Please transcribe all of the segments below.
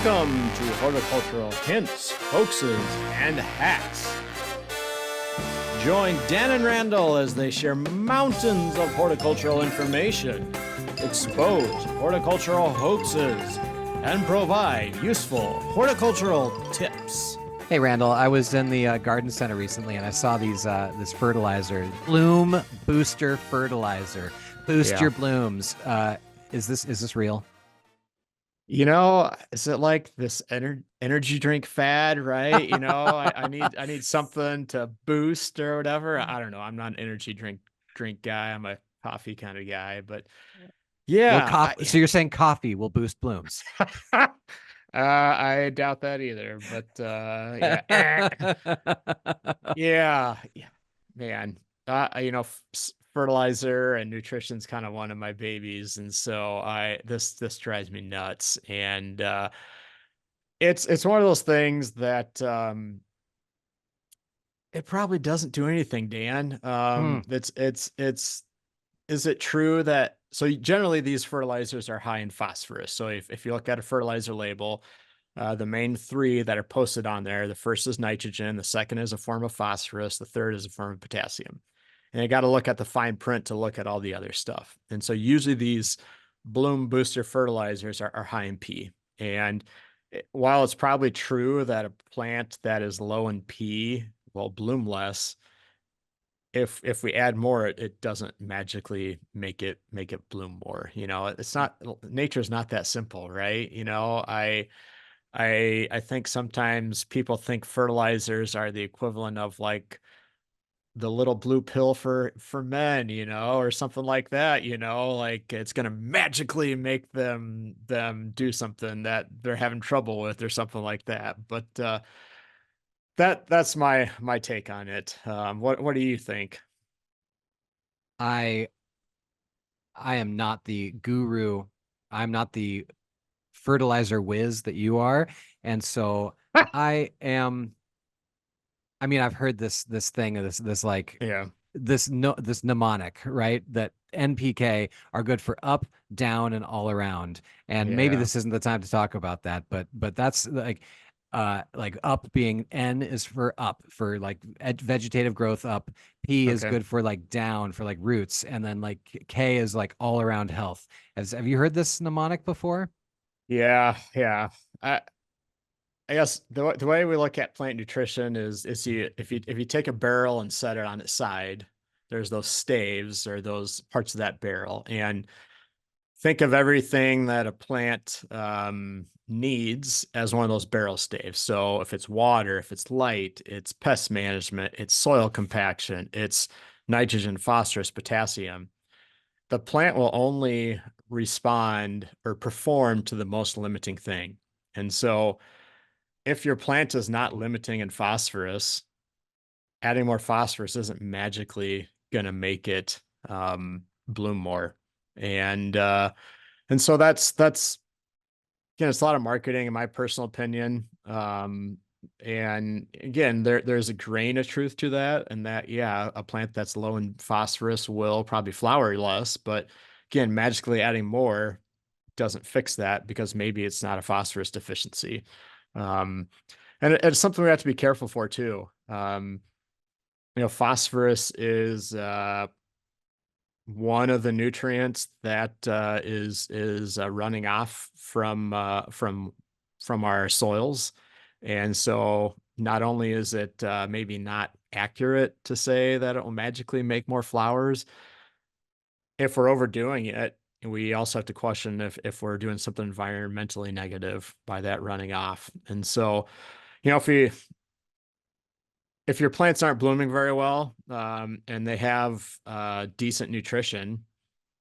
Welcome to Horticultural Hints, Hoaxes, and Hacks. Join Dan and Randall as they share mountains of horticultural information, expose horticultural hoaxes, and provide useful horticultural tips. Hey Randall, I was in the garden center recently and I saw this fertilizer, Bloom Booster Fertilizer. Boost your blooms. Is this real? You know, is it like this energy drink fad, right? You know, I need something to boost or whatever. I don't know. I'm not an energy drink guy. I'm a coffee kind of guy, but yeah. So you're saying coffee will boost blooms? I doubt that either, but yeah, man. Fertilizer and nutrition's kind of one of my babies, and so this drives me nuts. And it's one of those things that it probably doesn't do anything, Dan. Is it true that so generally these fertilizers are high in phosphorus? So if you look at a fertilizer label, the main three that are posted on there, the first is nitrogen, the second is a form of phosphorus, the third is a form of potassium. And you got to look at the fine print to look at all the other stuff. And so usually these bloom booster fertilizers are high in P. And while it's probably true that a plant that is low in P will bloom less, if we add more, it doesn't magically make it bloom more. You know, it's not, nature's not that simple, right? You know, I think sometimes people think fertilizers are the equivalent of like the little blue pill for men, you know, or something like that, you know, like it's going to magically make them do something that they're having trouble with or something like that. But that's my take on it. What do you think? I am not the guru. I'm not the fertilizer whiz that you are. And so I am, I mean, I've heard this thing, this like Yeah. this mnemonic, right? That NPK are good for up, down, and all around. And maybe Yeah. this isn't the time to talk about that, but that's like up being N is for up for like vegetative growth up. P is Okay. good for like down for like roots, and then like K is like all around health. Have you heard this mnemonic before? Yeah. Yeah. I guess the way we look at plant nutrition is if you take a barrel and set it on its side, there's those staves or those parts of that barrel, and think of everything that a plant needs as one of those barrel staves. So if it's water, if it's light, it's pest management, it's soil compaction, it's nitrogen, phosphorus, potassium. The plant will only respond or perform to the most limiting thing. And so if your plant is not limiting in phosphorus, adding more phosphorus isn't magically going to make it bloom more. And so that's again, it's a lot of marketing in my personal opinion. And again, there's a grain of truth to that, and that yeah, a plant that's low in phosphorus will probably flower less, but again, magically adding more doesn't fix that because maybe it's not a phosphorus deficiency. Um, and it's something we have to be careful for too. You know, phosphorus is one of the nutrients that is running off from our soils, and so not only is it maybe not accurate to say that it will magically make more flowers, if we're overdoing it, we also have to question if we're doing something environmentally negative by that running off. And so, you know, if your plants aren't blooming very well, and they have decent nutrition,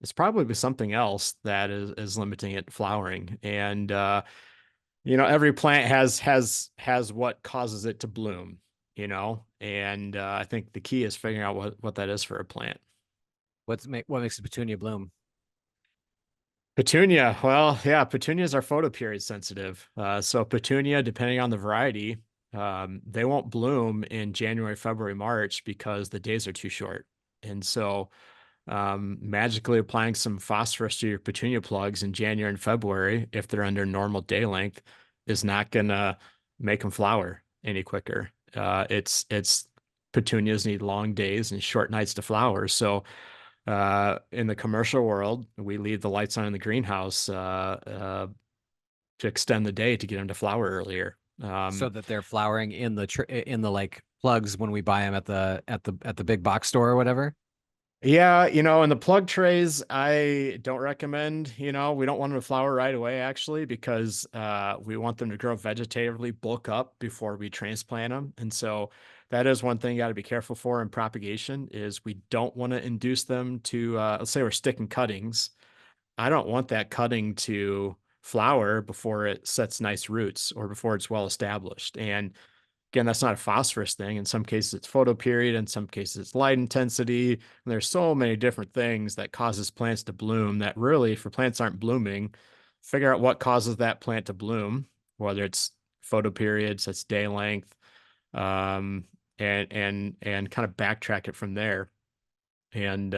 it's probably something else that is limiting it flowering. And you know, every plant has what causes it to bloom, you know, and I think the key is figuring out what that is for a plant. What makes a petunia bloom? Petunia, well, yeah, petunias are photoperiod sensitive. So petunia, depending on the variety, they won't bloom in January, February, March because the days are too short. And so magically applying some phosphorus to your petunia plugs in January and February, if they're under normal day length, is not gonna make them flower any quicker. It's petunias need long days and short nights to flower. So in the commercial world, we leave the lights on in the greenhouse to extend the day to get them to flower earlier. So that they're flowering in the like plugs when we buy them at the big box store or whatever. Yeah, in the plug trays, I don't recommend, we don't want them to flower right away actually, because we want them to grow vegetatively, bulk up before we transplant them. And so that is one thing you got to be careful for in propagation is we don't want to induce them to, let's say we're sticking cuttings. I don't want that cutting to flower before it sets nice roots or before it's well established. And again, that's not a phosphorus thing. In some cases, it's photoperiod. In some cases, it's light intensity. And there's so many different things that causes plants to bloom that really, if your plants aren't blooming, figure out what causes that plant to bloom, whether it's photoperiods, that's day length, and kind of backtrack it from there. And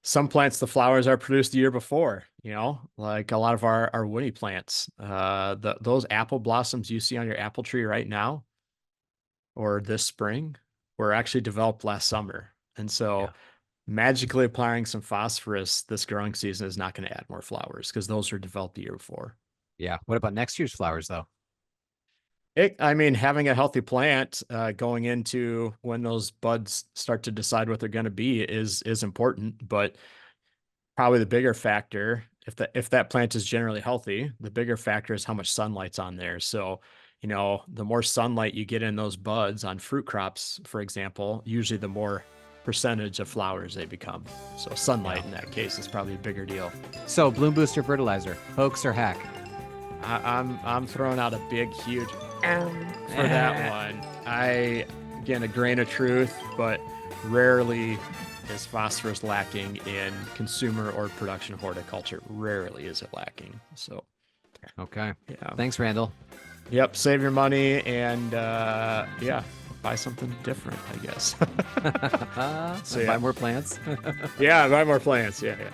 some plants, the flowers are produced the year before, like a lot of our woody plants. Those apple blossoms you see on your apple tree right now, or this spring, were actually developed last summer. And so Yeah. magically applying some phosphorus this growing season is not going to add more flowers because those were developed the year before. Yeah. What about next year's flowers though? I mean, having a healthy plant going into when those buds start to decide what they're going to be is important, but probably the bigger factor, if that plant is generally healthy, the bigger factor is how much sunlight's on there. So, the more sunlight you get in those buds on fruit crops, for example, usually the more percentage of flowers they become. So Yeah. sunlight in that case is probably a bigger deal. So bloom booster fertilizer, hoax or hack? I'm throwing out a big, huge for that one. Again, a grain of truth, but rarely is phosphorus lacking in consumer or production horticulture. Rarely is it lacking. So, Okay. yeah. Thanks, Randall. Yep. Save your money and, yeah, buy something different, I guess. So yeah. buy more plants. Yeah, buy more plants. Yeah, yeah.